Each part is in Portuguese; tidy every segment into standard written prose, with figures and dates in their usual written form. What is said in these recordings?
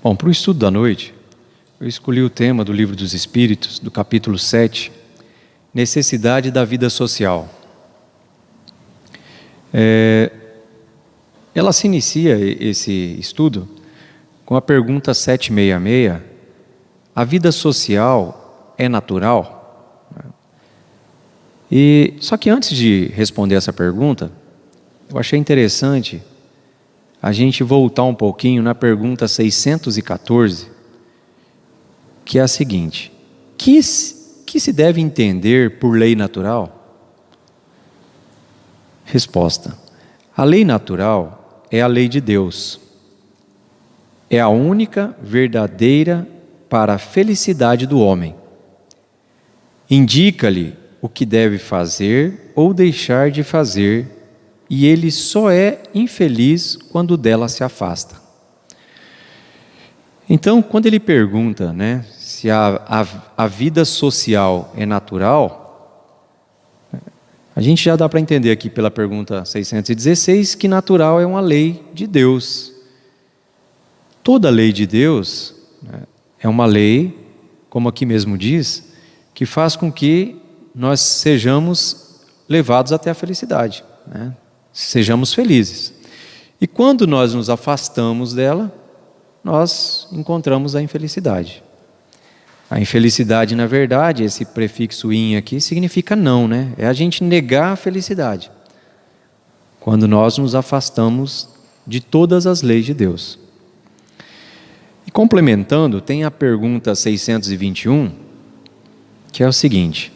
Bom, para o estudo da noite, eu escolhi o tema do Livro dos Espíritos, do capítulo 7, Necessidade da Vida Social. Ela se inicia, esse estudo, com a pergunta 766, a vida social é natural? Só que antes de responder essa pergunta, eu achei interessante a gente voltar um pouquinho na pergunta 614, que é a seguinte: que se deve entender por lei natural? Resposta: a lei natural é a lei de Deus. É a única verdadeira para a felicidade do homem. Indica-lhe o que deve fazer ou deixar de fazer, e ele só é infeliz quando dela se afasta. Então, quando ele pergunta, se a vida social é natural, a gente já dá para entender aqui pela pergunta 616 que natural é uma lei de Deus. Toda lei de Deus é uma lei, como aqui mesmo diz, que faz com que nós sejamos levados até a felicidade, sejamos felizes. E quando nós nos afastamos dela, nós encontramos a infelicidade. A infelicidade, na verdade, esse prefixo in aqui significa não, é a gente negar a felicidade, quando nós nos afastamos de todas as leis de Deus. E complementando, tem a pergunta 621, que é o seguinte: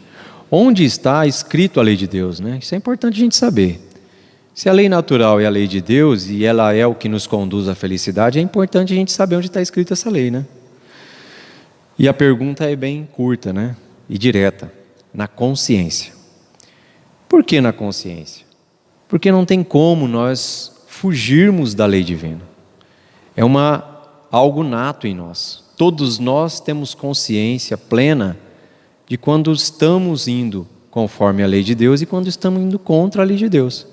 onde está escrito a lei de Deus? Isso é importante a gente saber. Se a lei natural é a lei de Deus e ela é o que nos conduz à felicidade, é importante a gente saber onde está escrita essa lei, E a pergunta é bem curta, e direta: na consciência. Por que na consciência? Porque não tem como nós fugirmos da lei divina. É algo nato em nós. Todos nós temos consciência plena de quando estamos indo conforme a lei de Deus e quando estamos indo contra a lei de Deus.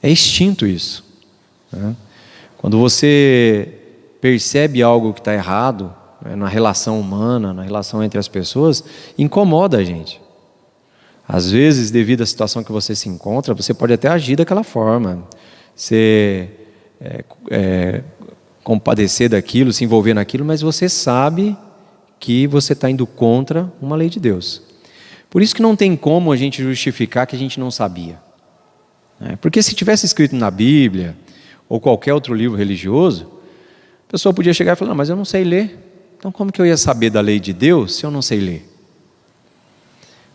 É instinto isso. Quando você percebe algo que está errado, na relação humana, na relação entre as pessoas, incomoda a gente. Às vezes, devido à situação que você se encontra, você pode até agir daquela forma. Você compadecer daquilo, se envolver naquilo, mas você sabe que você está indo contra uma lei de Deus. Por isso que não tem como a gente justificar que a gente não sabia. Porque se tivesse escrito na Bíblia ou qualquer outro livro religioso, a pessoa podia chegar e falar: não, mas eu não sei ler. Então como que eu ia saber da lei de Deus se eu não sei ler?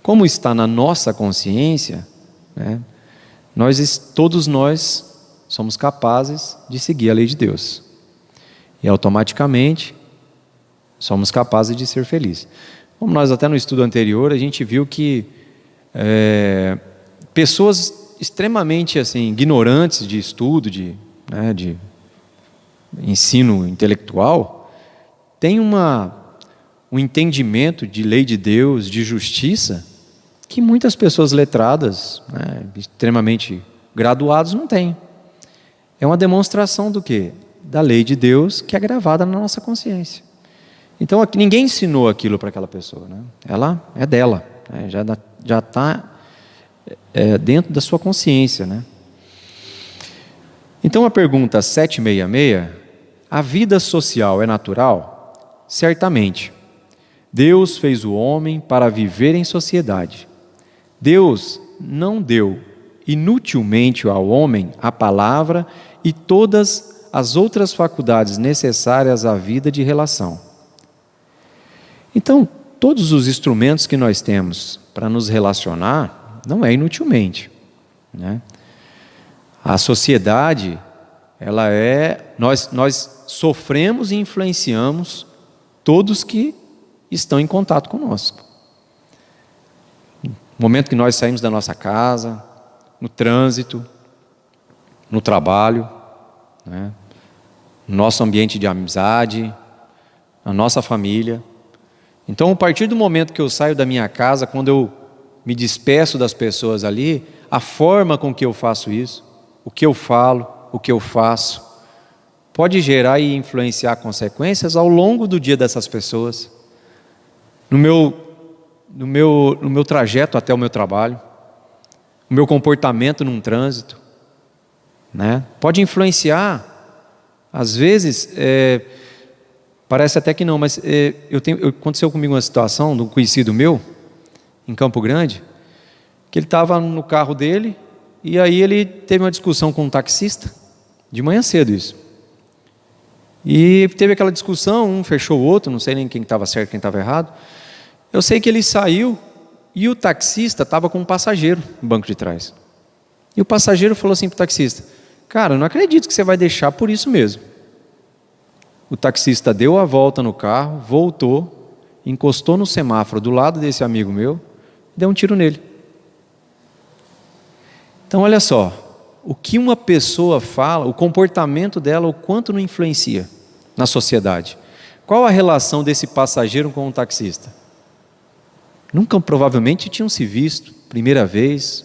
Como está na nossa consciência, todos nós somos capazes de seguir a lei de Deus. E automaticamente somos capazes de ser felizes. Como nós até no estudo anterior, a gente viu que pessoas extremamente ignorantes de estudo, de ensino intelectual, têm um entendimento de lei de Deus, de justiça, que muitas pessoas letradas, extremamente graduadas, não têm. É uma demonstração do quê? Da lei de Deus que é gravada na nossa consciência. Então ninguém ensinou aquilo para aquela pessoa, Ela é dela, já está dentro da sua consciência, Então a pergunta 766, a vida social é natural? Certamente. Deus fez o homem para viver em sociedade. Deus não deu inutilmente ao homem a palavra e todas as outras faculdades necessárias à vida de relação. Então, todos os instrumentos que nós temos para nos relacionar, não é inutilmente. A sociedade, nós sofremos e influenciamos todos que estão em contato conosco. No momento que nós saímos da nossa casa, no trânsito, no trabalho, no nosso ambiente de amizade, na nossa família. Então, a partir do momento que eu saio da minha casa, quando eu me despeço das pessoas ali, a forma com que eu faço isso, o que eu falo, o que eu faço, pode gerar e influenciar consequências ao longo do dia dessas pessoas, no meu trajeto até o meu trabalho, o meu comportamento num trânsito, né? Pode influenciar, às vezes, parece até que não, mas aconteceu comigo uma situação de um conhecido meu, em Campo Grande, que ele estava no carro dele, e aí ele teve uma discussão com um taxista, de manhã cedo isso. E teve aquela discussão, um fechou o outro, não sei nem quem estava certo, quem estava errado. Eu sei que ele saiu, e o taxista estava com um passageiro no banco de trás. E o passageiro falou assim para o taxista: cara, eu não acredito que você vai deixar por isso mesmo. O taxista deu a volta no carro, voltou, encostou no semáforo do lado desse amigo meu, e deu um tiro nele. Então olha só, o que uma pessoa fala, o comportamento dela, o quanto não influencia na sociedade. Qual a relação desse passageiro com o taxista? Nunca provavelmente tinham se visto, primeira vez,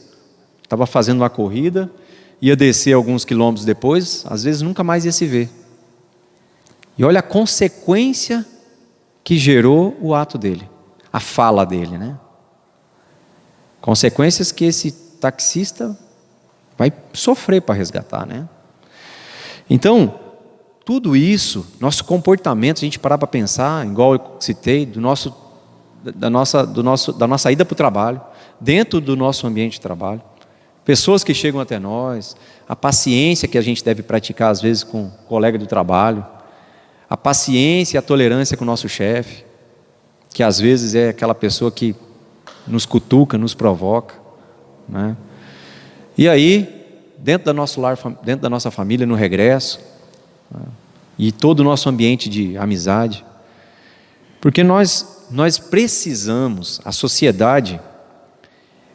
estava fazendo uma corrida, ia descer alguns quilômetros depois, às vezes nunca mais ia se ver. E olha a consequência que gerou o ato dele, a fala dele, né? Consequências que esse taxista vai sofrer para resgatar, né? Então, tudo isso, nosso comportamento, se a gente parar para pensar, igual eu citei, da nossa ida para o trabalho, dentro do nosso ambiente de trabalho, pessoas que chegam até nós, a paciência que a gente deve praticar às vezes com o colega do trabalho, a paciência e a tolerância com o nosso chefe, que às vezes é aquela pessoa que nos cutuca, nos provoca, né? E aí, dentro do nosso lar, dentro da nossa família, no regresso, né? E todo o nosso ambiente de amizade, porque nós precisamos, a sociedade,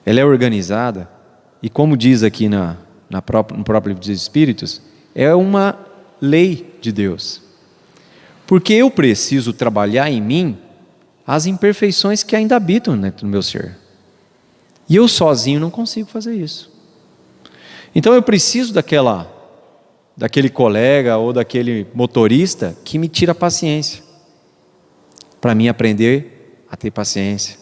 ela é organizada, e como diz aqui no próprio livro dos Espíritos, é uma lei de Deus, porque eu preciso trabalhar em mim as imperfeições que ainda habitam dentro do meu ser, e eu sozinho não consigo fazer isso. Então eu preciso daquele colega ou daquele motorista que me tira a paciência, para mim aprender a ter paciência.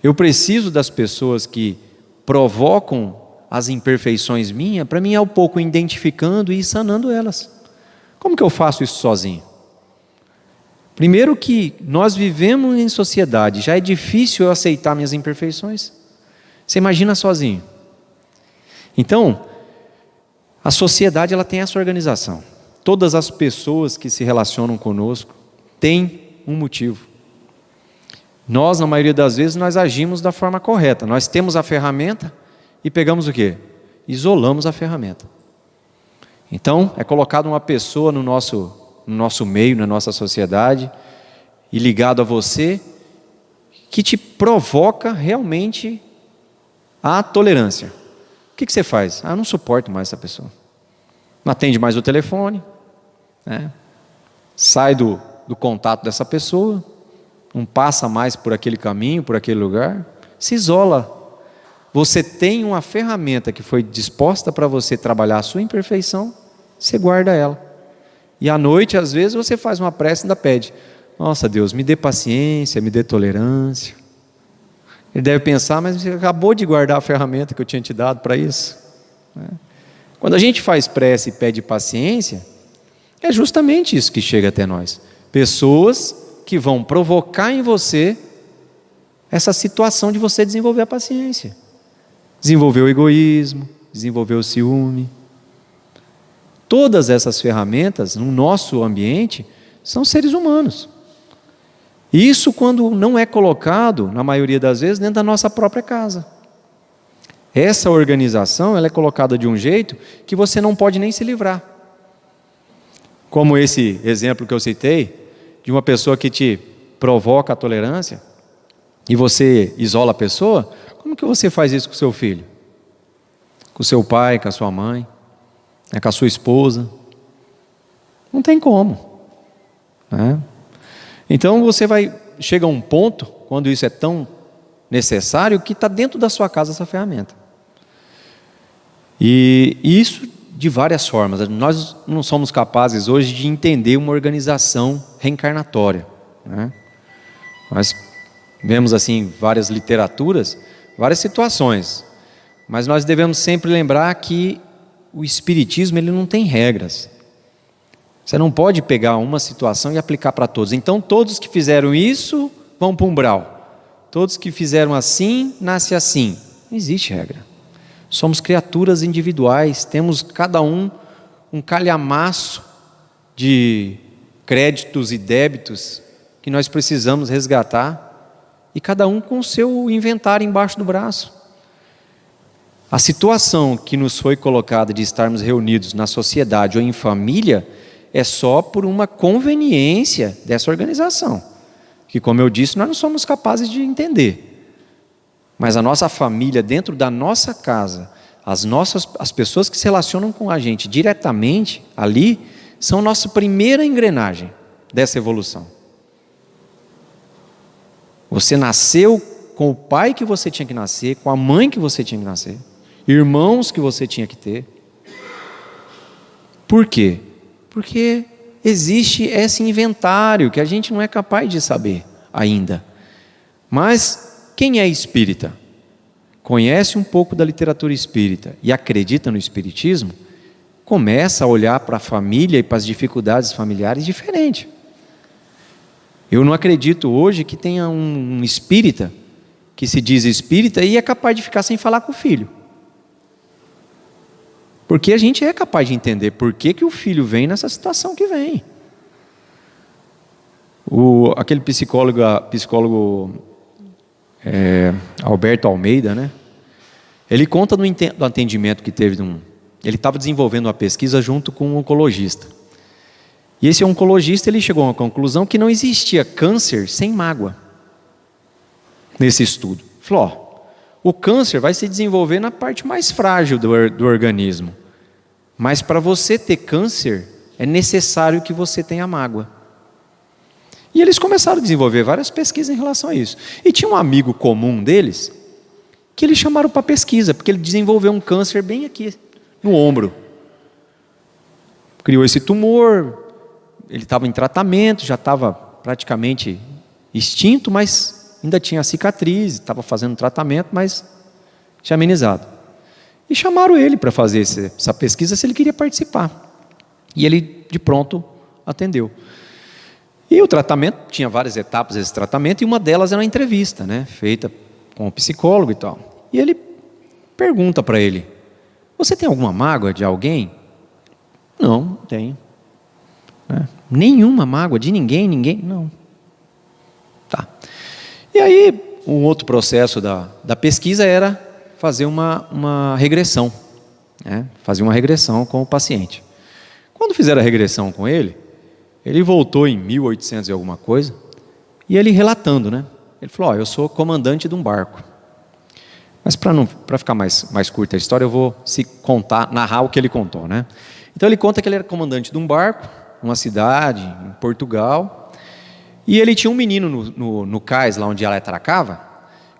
Eu preciso das pessoas que provocam as imperfeições minhas, para mim ir ao pouco identificando e sanando elas. Como que eu faço isso sozinho? Primeiro que nós vivemos em sociedade, já é difícil eu aceitar minhas imperfeições. Você imagina sozinho. Então, a sociedade ela tem essa organização. Todas as pessoas que se relacionam conosco têm um motivo. Nós, na maioria das vezes, nós agimos da forma correta. Nós temos a ferramenta e pegamos o quê? Isolamos a ferramenta. Então, é colocado uma pessoa no nosso meio, na nossa sociedade, e ligado a você, que te provoca realmente a tolerância. O que você faz? Eu não suporto mais essa pessoa. Não atende mais o telefone, né? Sai do contato dessa pessoa, não passa mais por aquele caminho, por aquele lugar, se isola. Você tem uma ferramenta que foi disposta para você trabalhar a sua imperfeição, você guarda ela. E à noite, às vezes, você faz uma prece e ainda pede: nossa Deus, me dê paciência, me dê tolerância. Ele deve pensar: mas você acabou de guardar a ferramenta que eu tinha te dado para isso, né? Quando a gente faz prece e pede paciência, é justamente isso que chega até nós. Pessoas que vão provocar em você essa situação de você desenvolver a paciência, desenvolver o egoísmo, desenvolver o ciúme. Todas essas ferramentas no nosso ambiente são seres humanos. Isso quando não é colocado, na maioria das vezes, dentro da nossa própria casa. Essa organização ela é colocada de um jeito que você não pode nem se livrar. Como esse exemplo que eu citei, de uma pessoa que te provoca a tolerância, e você isola a pessoa. Como que você faz isso com o seu filho? Com o seu pai, com a sua mãe, com a sua esposa? Não tem como, né? Então chega a um ponto, quando isso é tão necessário, que está dentro da sua casa essa ferramenta. E isso de várias formas. Nós não somos capazes hoje de entender uma organização reencarnatória, né? Nós vemos assim várias literaturas, várias situações, mas nós devemos sempre lembrar que o Espiritismo ele não tem regras. Você não pode pegar uma situação e aplicar para todos. Então todos que fizeram isso vão para o umbral. Todos que fizeram assim, nasce assim. Não existe regra. Somos criaturas individuais, temos cada um calhamaço de créditos e débitos que nós precisamos resgatar, e cada um com o seu inventário embaixo do braço. A situação que nos foi colocada de estarmos reunidos na sociedade ou em família é só por uma conveniência dessa organização, que, como eu disse, nós não somos capazes de entender. Mas a nossa família, dentro da nossa casa, as pessoas que se relacionam com a gente diretamente ali, são nossa primeira engrenagem dessa evolução. Você nasceu com o pai que você tinha que nascer, com a mãe que você tinha que nascer, irmãos que você tinha que ter. Por quê? Porque existe esse inventário que a gente não é capaz de saber ainda. Mas quem é espírita, conhece um pouco da literatura espírita e acredita no espiritismo, começa a olhar para a família e para as dificuldades familiares diferente. Eu não acredito hoje que tenha um espírita que se diz espírita e é capaz de ficar sem falar com o filho. Porque a gente é capaz de entender por que o filho vem nessa situação que vem. Aquele psicólogo Alberto Almeida, né? Ele conta do atendimento que teve. Ele estava desenvolvendo uma pesquisa junto com um oncologista. E esse oncologista ele chegou a uma conclusão que não existia câncer sem mágoa. Nesse estudo. Falou, o câncer vai se desenvolver na parte mais frágil do organismo. Mas para você ter câncer, é necessário que você tenha mágoa. E eles começaram a desenvolver várias pesquisas em relação a isso. E tinha um amigo comum deles, que eles chamaram para pesquisa, porque ele desenvolveu um câncer bem aqui, no ombro. Criou esse tumor, ele estava em tratamento, já estava praticamente extinto, mas ainda tinha cicatriz, estava fazendo tratamento, mas tinha amenizado. E chamaram ele para fazer essa pesquisa, se ele queria participar. E ele, de pronto, atendeu. E o tratamento, tinha várias etapas desse tratamento, e uma delas era uma entrevista, né, feita com o psicólogo e tal. E ele pergunta para ele, você tem alguma mágoa de alguém? Não tenho. Nenhuma mágoa de ninguém? Não. Tá. E aí, um outro processo da pesquisa era fazer uma regressão, né? Fazer uma regressão com o paciente. Quando fizeram a regressão com ele voltou em 1800 e alguma coisa, e ele relatando, né? Ele falou, eu sou comandante de um barco. Mas para ficar mais curta a história, eu vou narrar o que ele contou, né? Então ele conta que ele era comandante de um barco, numa cidade, em Portugal, e ele tinha um menino no cais, lá onde ela atracava,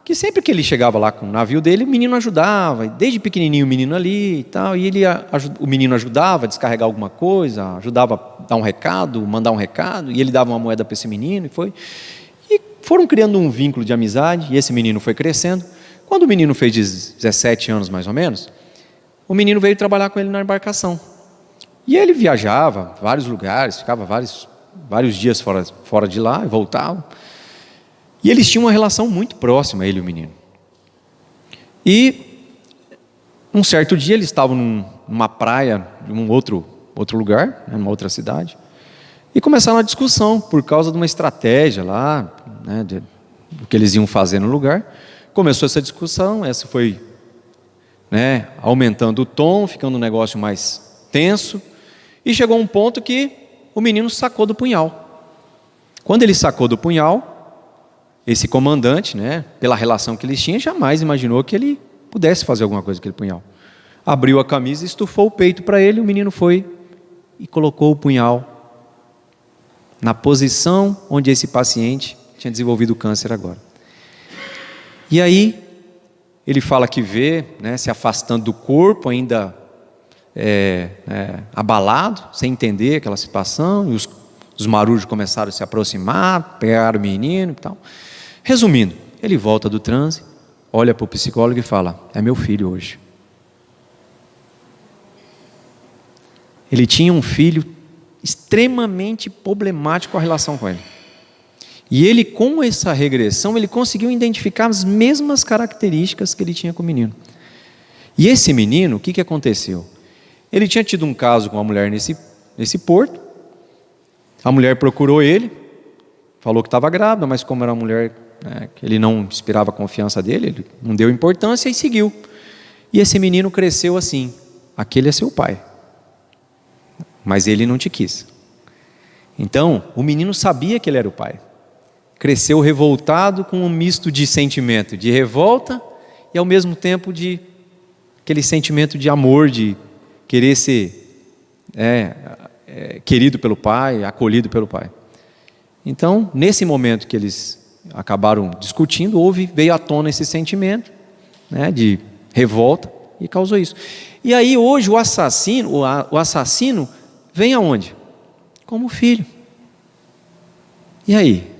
que sempre que ele chegava lá com o navio dele, o menino ajudava, e desde pequenininho o menino ali e tal, e o menino ajudava a descarregar alguma coisa, ajudava a dar um recado, mandar um recado, e ele dava uma moeda para esse menino, e foram criando um vínculo de amizade, e esse menino foi crescendo. Quando o menino fez 17 anos mais ou menos, o menino veio trabalhar com ele na embarcação, e ele viajava vários lugares, ficava vários dias fora de lá, e voltava. E eles tinham uma relação muito próxima, ele e o menino. E um certo dia eles estavam numa praia, em um outro lugar, numa outra cidade, e começaram a discussão por causa de uma estratégia lá, né, do que eles iam fazer no lugar. Começou essa discussão, essa foi, né, aumentando o tom, ficando um negócio mais tenso, e chegou um ponto que o menino sacou do punhal. Quando ele sacou do punhal, esse comandante, né, pela relação que eles tinham, jamais imaginou que ele pudesse fazer alguma coisa com aquele punhal. Abriu a camisa, estufou o peito para ele, o menino foi e colocou o punhal na posição onde esse paciente tinha desenvolvido o câncer agora. E aí, ele fala que vê, né, se afastando do corpo, ainda abalado, sem entender aquela situação, e os marujos começaram a se aproximar, pegaram o menino e tal. Resumindo, ele volta do transe, olha para o psicólogo e fala: é meu filho hoje. Ele tinha um filho extremamente problemático a relação com ele. E ele, com essa regressão, ele conseguiu identificar as mesmas características que ele tinha com o menino. E esse menino, o que aconteceu? Ele tinha tido um caso com uma mulher nesse porto. A mulher procurou ele, falou que estava grávida, mas como era uma mulher que ele não inspirava a confiança dele, ele não deu importância e seguiu. E esse menino cresceu assim: aquele é seu pai, mas ele não te quis. Então, o menino sabia que ele era o pai. Cresceu revoltado, com um misto de sentimento de revolta e ao mesmo tempo de aquele sentimento de amor, de querer ser querido pelo pai, acolhido pelo pai. Então, nesse momento que eles acabaram discutindo, veio à tona esse sentimento, de revolta, e causou isso. E aí hoje o assassino vem aonde? Como filho. E aí?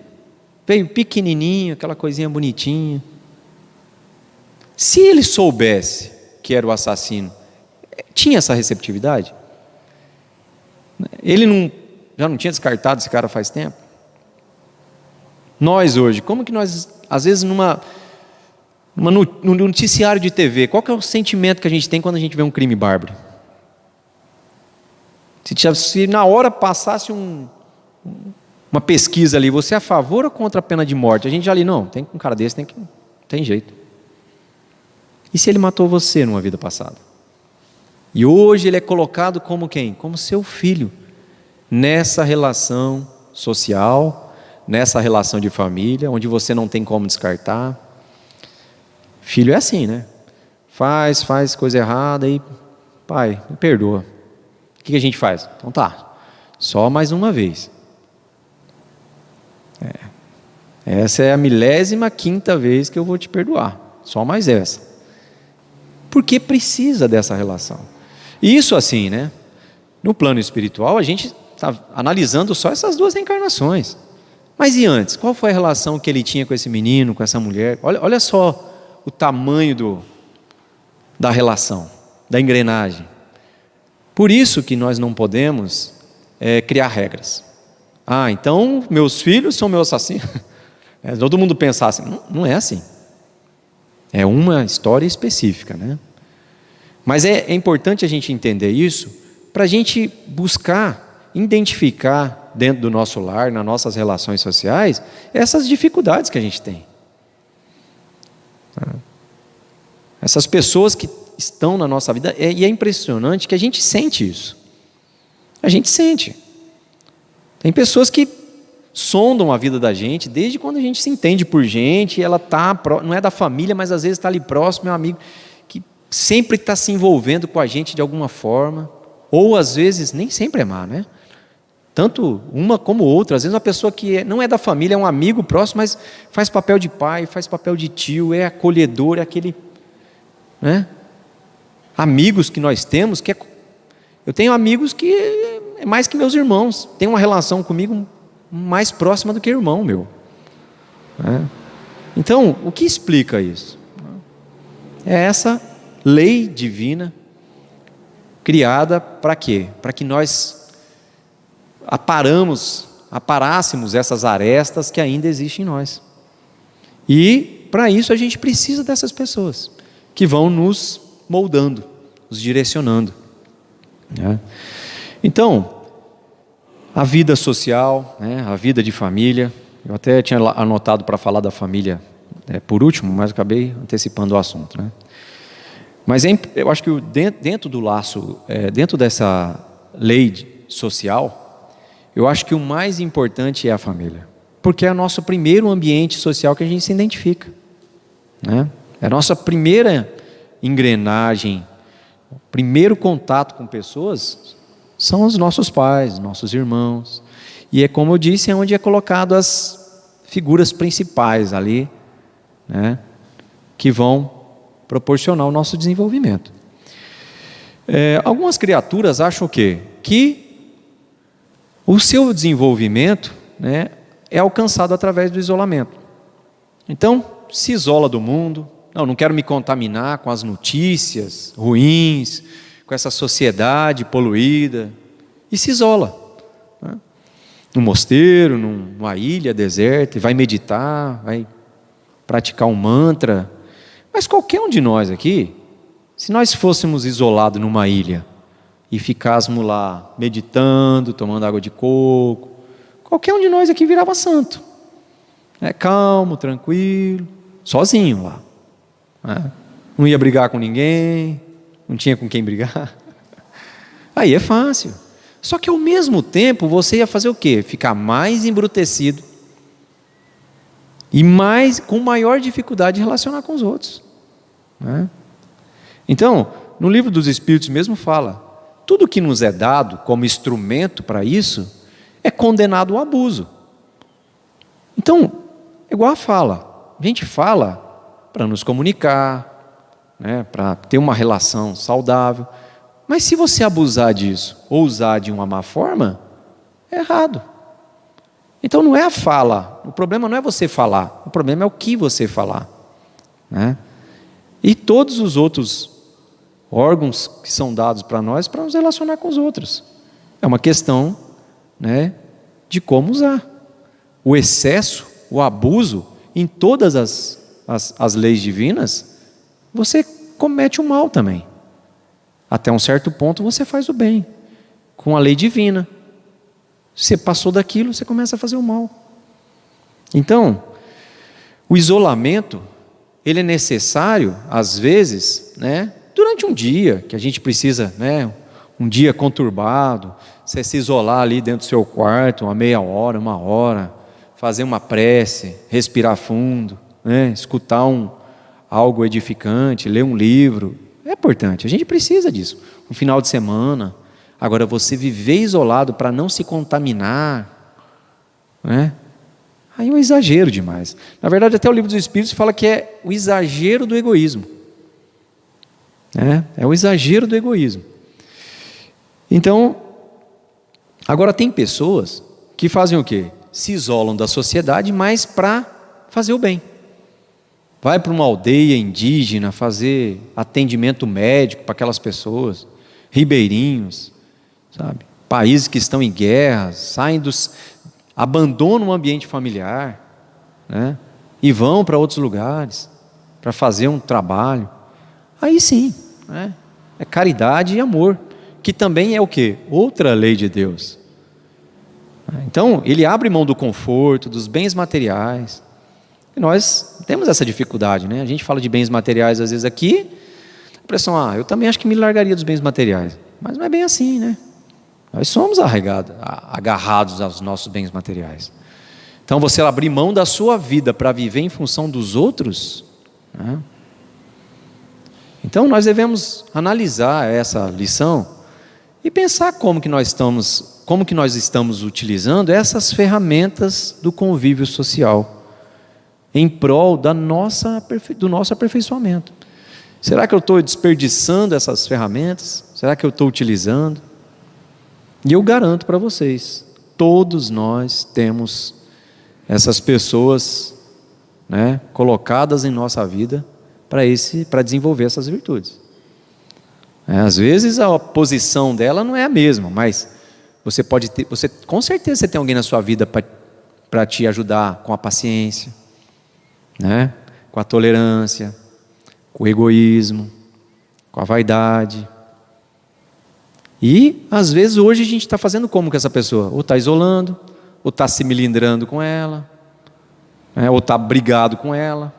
Veio pequenininho, aquela coisinha bonitinha. Se ele soubesse que era o assassino, tinha essa receptividade? Ele já não tinha descartado esse cara faz tempo? Nós hoje, como que nós, às vezes no noticiário de TV, qual que é o sentimento que a gente tem quando a gente vê um crime bárbaro? Se na hora passasse uma pesquisa ali, você é a favor ou contra a pena de morte? A gente já ali, não, tem um cara desse, tem jeito. E se ele matou você numa vida passada? E hoje ele é colocado como quem? Como seu filho, nessa relação social, nessa relação de família, onde você não tem como descartar. Filho é assim, né? Faz coisa errada e, pai, me perdoa. O que a gente faz? Então tá, só mais uma vez. Essa é a 15ª vez que eu vou te perdoar, só mais essa. Porque precisa dessa relação. E isso assim, né? No plano espiritual, a gente está analisando só essas 2 reencarnações. Mas e antes? Qual foi a relação que ele tinha com esse menino, com essa mulher? Olha só o tamanho da relação, da engrenagem. Por isso que nós não podemos criar regras. Então meus filhos são meus assassinos. Todo mundo pensar assim, não é assim. É uma história específica, né? Mas é importante a gente entender isso, para a gente buscar, identificar dentro do nosso lar, nas nossas relações sociais, essas dificuldades que a gente tem. Essas pessoas que estão na nossa vida, e é impressionante que a gente sente isso. A gente sente. Tem pessoas que sondam a vida da gente desde quando a gente se entende por gente, ela não é da família, mas às vezes está ali próximo, é um amigo que sempre está se envolvendo com a gente de alguma forma, ou às vezes nem sempre é má, né? Tanto uma como outra. Às vezes uma pessoa que não é da família, é um amigo próximo, mas faz papel de pai, faz papel de tio, é acolhedor, é aquele, né? Amigos que nós temos, eu tenho amigos que é mais que meus irmãos, tem uma relação comigo mais próxima do que irmão meu. Então, o que explica isso? É essa lei divina criada para quê? Para que nós aparássemos essas arestas que ainda existem em nós. E para isso a gente precisa dessas pessoas que vão nos moldando, nos direcionando. Então, a vida social, a vida de família, eu até tinha anotado para falar da família por último, mas acabei antecipando o assunto, né? Mas eu acho que dentro do laço, dentro dessa lei social, eu acho que o mais importante é a família, porque é o nosso primeiro ambiente social que a gente se identifica, né? É a nossa primeira engrenagem, o primeiro contato com pessoas são os nossos pais, nossos irmãos, e é como eu disse, é onde é colocado as figuras principais ali, né, que vão proporcionar o nosso desenvolvimento. Algumas criaturas acham o quê? Que o seu desenvolvimento, né, é alcançado através do isolamento. Então, se isola do mundo. Não quero me contaminar com as notícias ruins, com essa sociedade poluída. E se isola, né? Num mosteiro, numa ilha deserta, e vai meditar, vai praticar um mantra. Mas qualquer um de nós aqui, se nós fôssemos isolados numa ilha e ficássemos lá meditando, tomando água de coco, qualquer um de nós aqui virava santo. Calmo, tranquilo, sozinho lá. Não ia brigar com ninguém, não tinha com quem brigar. Aí é fácil. Só que ao mesmo tempo você ia fazer o quê? Ficar mais embrutecido e com maior dificuldade de relacionar com os outros. Então, no livro dos Espíritos mesmo fala, tudo que nos é dado como instrumento para isso é condenado ao abuso. Então, igual a gente fala para nos comunicar, né, para ter uma relação saudável. Mas se você abusar disso, ou usar de uma má forma, é errado. Então não é a fala, o problema não é você falar, o problema é o que você falar, né? E todos os outros órgãos que são dados para nós, para nos relacionar com os outros. É uma questão, né, de como usar. O excesso, o abuso, em todas as leis divinas, você comete o mal também. Até um certo ponto você faz o bem, com a lei divina. Você passou daquilo, você começa a fazer o mal. Então, o isolamento, ele é necessário, às vezes, né, durante um dia, que a gente precisa, né, um dia conturbado, você se isolar ali dentro do seu quarto, uma meia hora, 1 hora, fazer uma prece, respirar fundo, né, escutar algo edificante, ler um livro. É importante, a gente precisa disso. Um final de semana. Agora, você viver isolado para não se contaminar, né? Aí é um exagero demais. Na verdade, até o livro dos Espíritos fala que é o exagero do egoísmo. É o exagero do egoísmo. Então, agora tem pessoas que fazem o quê? Se isolam da sociedade, mas para fazer o bem. Vai para uma aldeia indígena fazer atendimento médico para aquelas pessoas, ribeirinhos, sabe? Países que estão em guerra, abandonam o ambiente familiar, né? E vão para outros lugares para fazer um trabalho. Aí sim, né? É caridade e amor, que também é o quê? Outra lei de Deus. Então, ele abre mão do conforto, dos bens materiais. E nós temos essa dificuldade, né? A gente fala de bens materiais às vezes aqui, a impressão, eu também acho que me largaria dos bens materiais. Mas não é bem assim, né? Nós somos agarrados aos nossos bens materiais. Então você abrir mão da sua vida para viver em função dos outros, né? Então nós devemos analisar essa lição e pensar como que nós estamos utilizando essas ferramentas do convívio social em prol do nosso aperfeiçoamento. Será que eu estou desperdiçando essas ferramentas? Será que eu estou utilizando? E eu garanto para vocês, todos nós temos essas pessoas, né, colocadas em nossa vida para desenvolver essas virtudes. Às vezes a posição dela não é a mesma, mas você pode ter, com certeza você tem alguém na sua vida para te ajudar com a paciência, né? Com a tolerância, com o egoísmo, com a vaidade. E às vezes hoje a gente está fazendo como com essa pessoa? Ou está isolando, ou está se melindrando com ela, né? Ou está brigado com ela.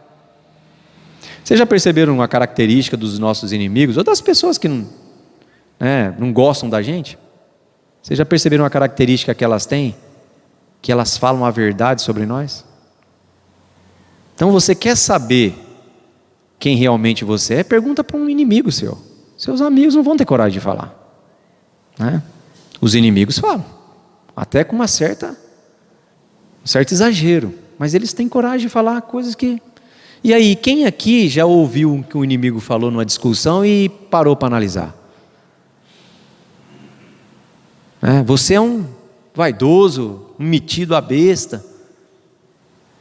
Vocês já perceberam uma característica dos nossos inimigos, ou das pessoas que não gostam da gente? Vocês já perceberam uma característica que elas têm? Que elas falam a verdade sobre nós? Então você quer saber quem realmente você é? Pergunta para um inimigo seu. Seus amigos não vão ter coragem de falar, né? Os inimigos falam, até com um certo exagero, mas eles têm coragem de falar coisas que... E aí, quem aqui já ouviu o que o inimigo falou numa discussão e parou para analisar? Você é um vaidoso, um metido à besta.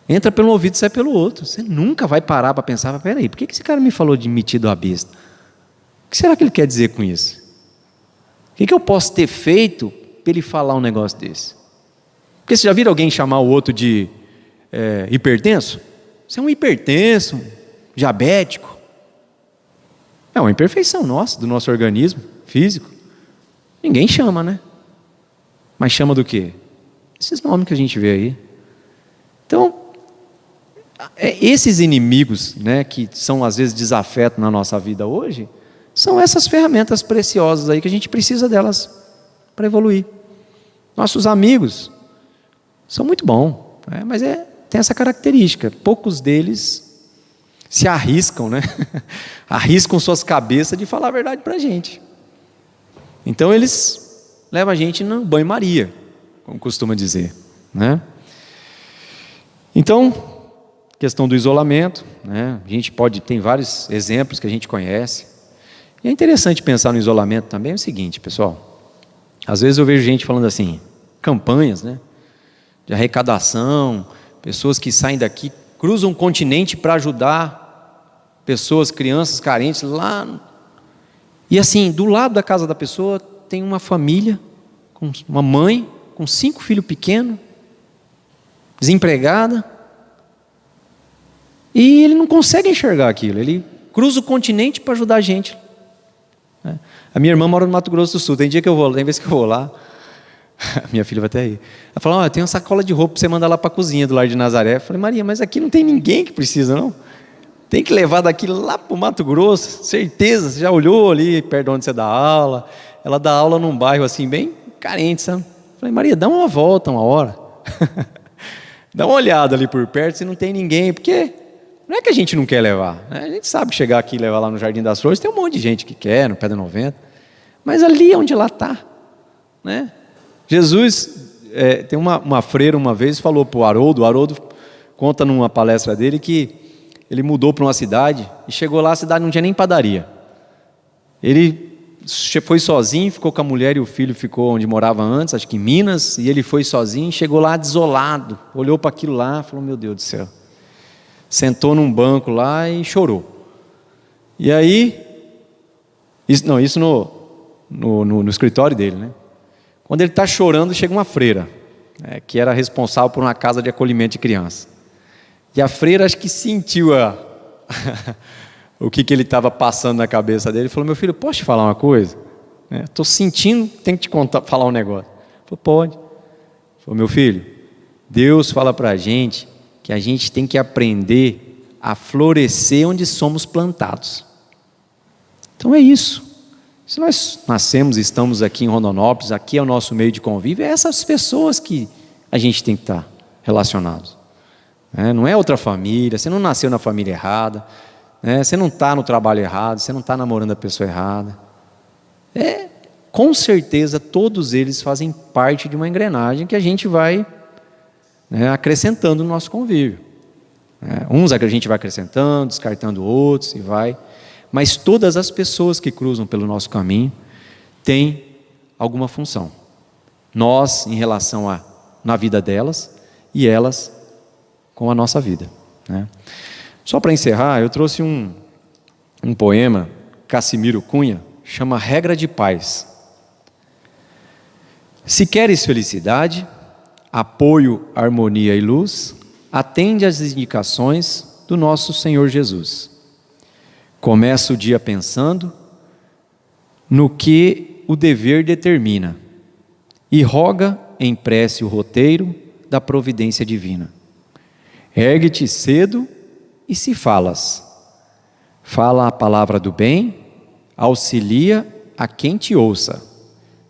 Entra pelo ouvido e sai pelo outro. Você nunca vai parar para pensar, peraí, por que esse cara me falou de metido à besta? O que será que ele quer dizer com isso? O que eu posso ter feito para ele falar um negócio desse? Porque você já viu alguém chamar o outro de hipertenso? Você é um hipertenso, um diabético. É uma imperfeição nossa, do nosso organismo físico. Ninguém chama, né? Mas chama do quê? Esses nomes que a gente vê aí. Então, esses inimigos, né, que são às vezes desafetos na nossa vida hoje, são essas ferramentas preciosas aí que a gente precisa delas para evoluir. Nossos amigos são muito bons, mas tem essa característica. Poucos deles se arriscam, né? Arriscam suas cabeças de falar a verdade para a gente. Então eles levam a gente no banho-maria, como costuma dizer, né? Então, questão do isolamento, né? A gente tem vários exemplos que a gente conhece. E é interessante pensar no isolamento também, é o seguinte, pessoal. Às vezes eu vejo gente falando assim, campanhas, né, de arrecadação, pessoas que saem daqui, cruzam um continente para ajudar pessoas, crianças carentes lá. E assim, do lado da casa da pessoa tem uma família, com uma mãe, com 5 filhos pequenos, desempregada. E ele não consegue enxergar aquilo, ele cruza o continente para ajudar a gente. A minha irmã mora no Mato Grosso do Sul, tem vez que eu vou lá, a minha filha vai até aí. Ela fala, tem uma sacola de roupa para você mandar lá para a cozinha do Lar de Nazaré. Eu falei, Maria, mas aqui não tem ninguém que precisa, não. Tem que levar daqui lá para o Mato Grosso, certeza, você já olhou ali perto de onde você dá aula. Ela dá aula num bairro assim, bem carente, sabe? Eu falei, Maria, dá uma volta uma hora. Dá uma olhada ali por perto se não tem ninguém, porque não é que a gente não quer levar, né? A gente sabe que chegar aqui e levar lá no Jardim das Flores, tem um monte de gente que quer, no Pedra 90, mas ali é onde ela está, né? Jesus, tem uma freira uma vez, falou para o Haroldo conta numa palestra dele que ele mudou para uma cidade, e chegou lá, a cidade não tinha nem padaria. Ele foi sozinho, ficou com a mulher e o filho ficou onde morava antes, acho que em Minas, e ele foi sozinho, chegou lá desolado, olhou para aquilo lá, falou, meu Deus do céu. Sentou num banco lá e chorou. E aí, isso no escritório dele, né? Quando ele está chorando, chega uma freira, que era responsável por uma casa de acolhimento de crianças. E a freira acho que sentiu o que ele estava passando na cabeça dele. Ele falou, meu filho, posso te falar uma coisa? Estou sentindo, tenho que te falar um negócio. Ele falou, pode. Ele falou, meu filho, Deus fala para a gente que a gente tem que aprender a florescer onde somos plantados. Então é isso. Se nós nascemos e estamos aqui em Rondonópolis, aqui é o nosso meio de convívio, é essas pessoas que a gente tem que estar relacionados. Não é outra família, você não nasceu na família errada, você não está no trabalho errado, você não está namorando a pessoa errada. Com certeza todos eles fazem parte de uma engrenagem que a gente vai acrescentando no nosso convívio. Uns a gente vai acrescentando, descartando outros e vai. Mas todas as pessoas que cruzam pelo nosso caminho têm alguma função. Nós em relação na vida delas e elas com a nossa vida. Só para encerrar, eu trouxe um poema, Cassimiro Cunha, chama Regra de Paz. Se queres felicidade, apoio, harmonia e luz, atende às indicações do nosso Senhor Jesus. Começa o dia pensando no que o dever determina e roga em prece o roteiro da providência divina. Ergue-te cedo e se falas, fala a palavra do bem, auxilia a quem te ouça,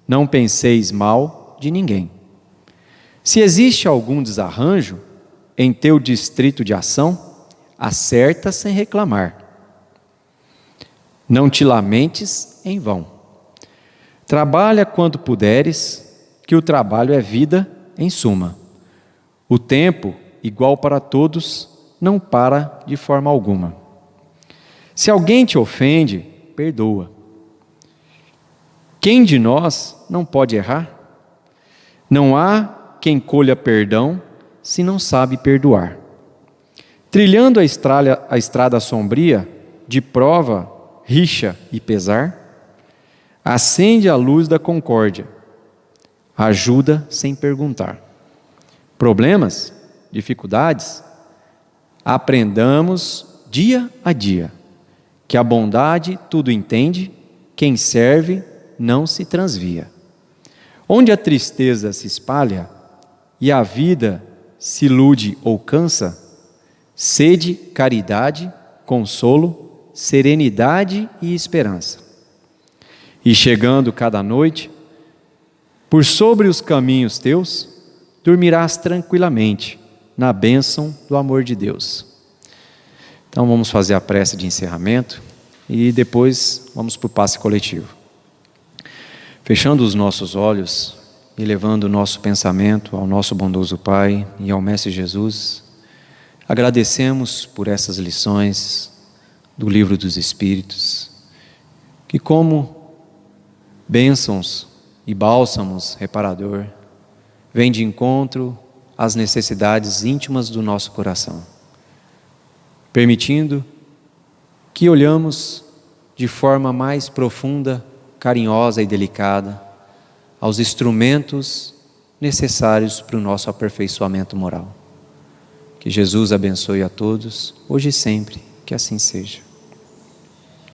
não penseis mal de ninguém. Se existe algum desarranjo em teu distrito de ação, acerta sem reclamar. Não te lamentes em vão. Trabalha quanto puderes, que o trabalho é vida em suma. O tempo, igual para todos, não para de forma alguma. Se alguém te ofende, perdoa. Quem de nós não pode errar? Não há quem colha perdão se não sabe perdoar. Trilhando a estrada sombria, de prova, rixa e pesar, acende a luz da concórdia, ajuda sem perguntar. Problemas, dificuldades, aprendamos dia a dia, que a bondade tudo entende, quem serve não se transvia. Onde a tristeza se espalha e a vida se ilude ou cansa, sede, caridade, consolo, serenidade e esperança. E chegando cada noite, por sobre os caminhos teus, dormirás tranquilamente na bênção do amor de Deus. Então vamos fazer a prece de encerramento e depois vamos para o passe coletivo. Fechando os nossos olhos e levando o nosso pensamento ao nosso bondoso Pai e ao Mestre Jesus, agradecemos por essas lições do Livro dos Espíritos, que como bênçãos e bálsamos reparador, vem de encontro às necessidades íntimas do nosso coração, permitindo que olhamos de forma mais profunda, carinhosa e delicada aos instrumentos necessários para o nosso aperfeiçoamento moral. Que Jesus abençoe a todos, hoje e sempre, que assim seja.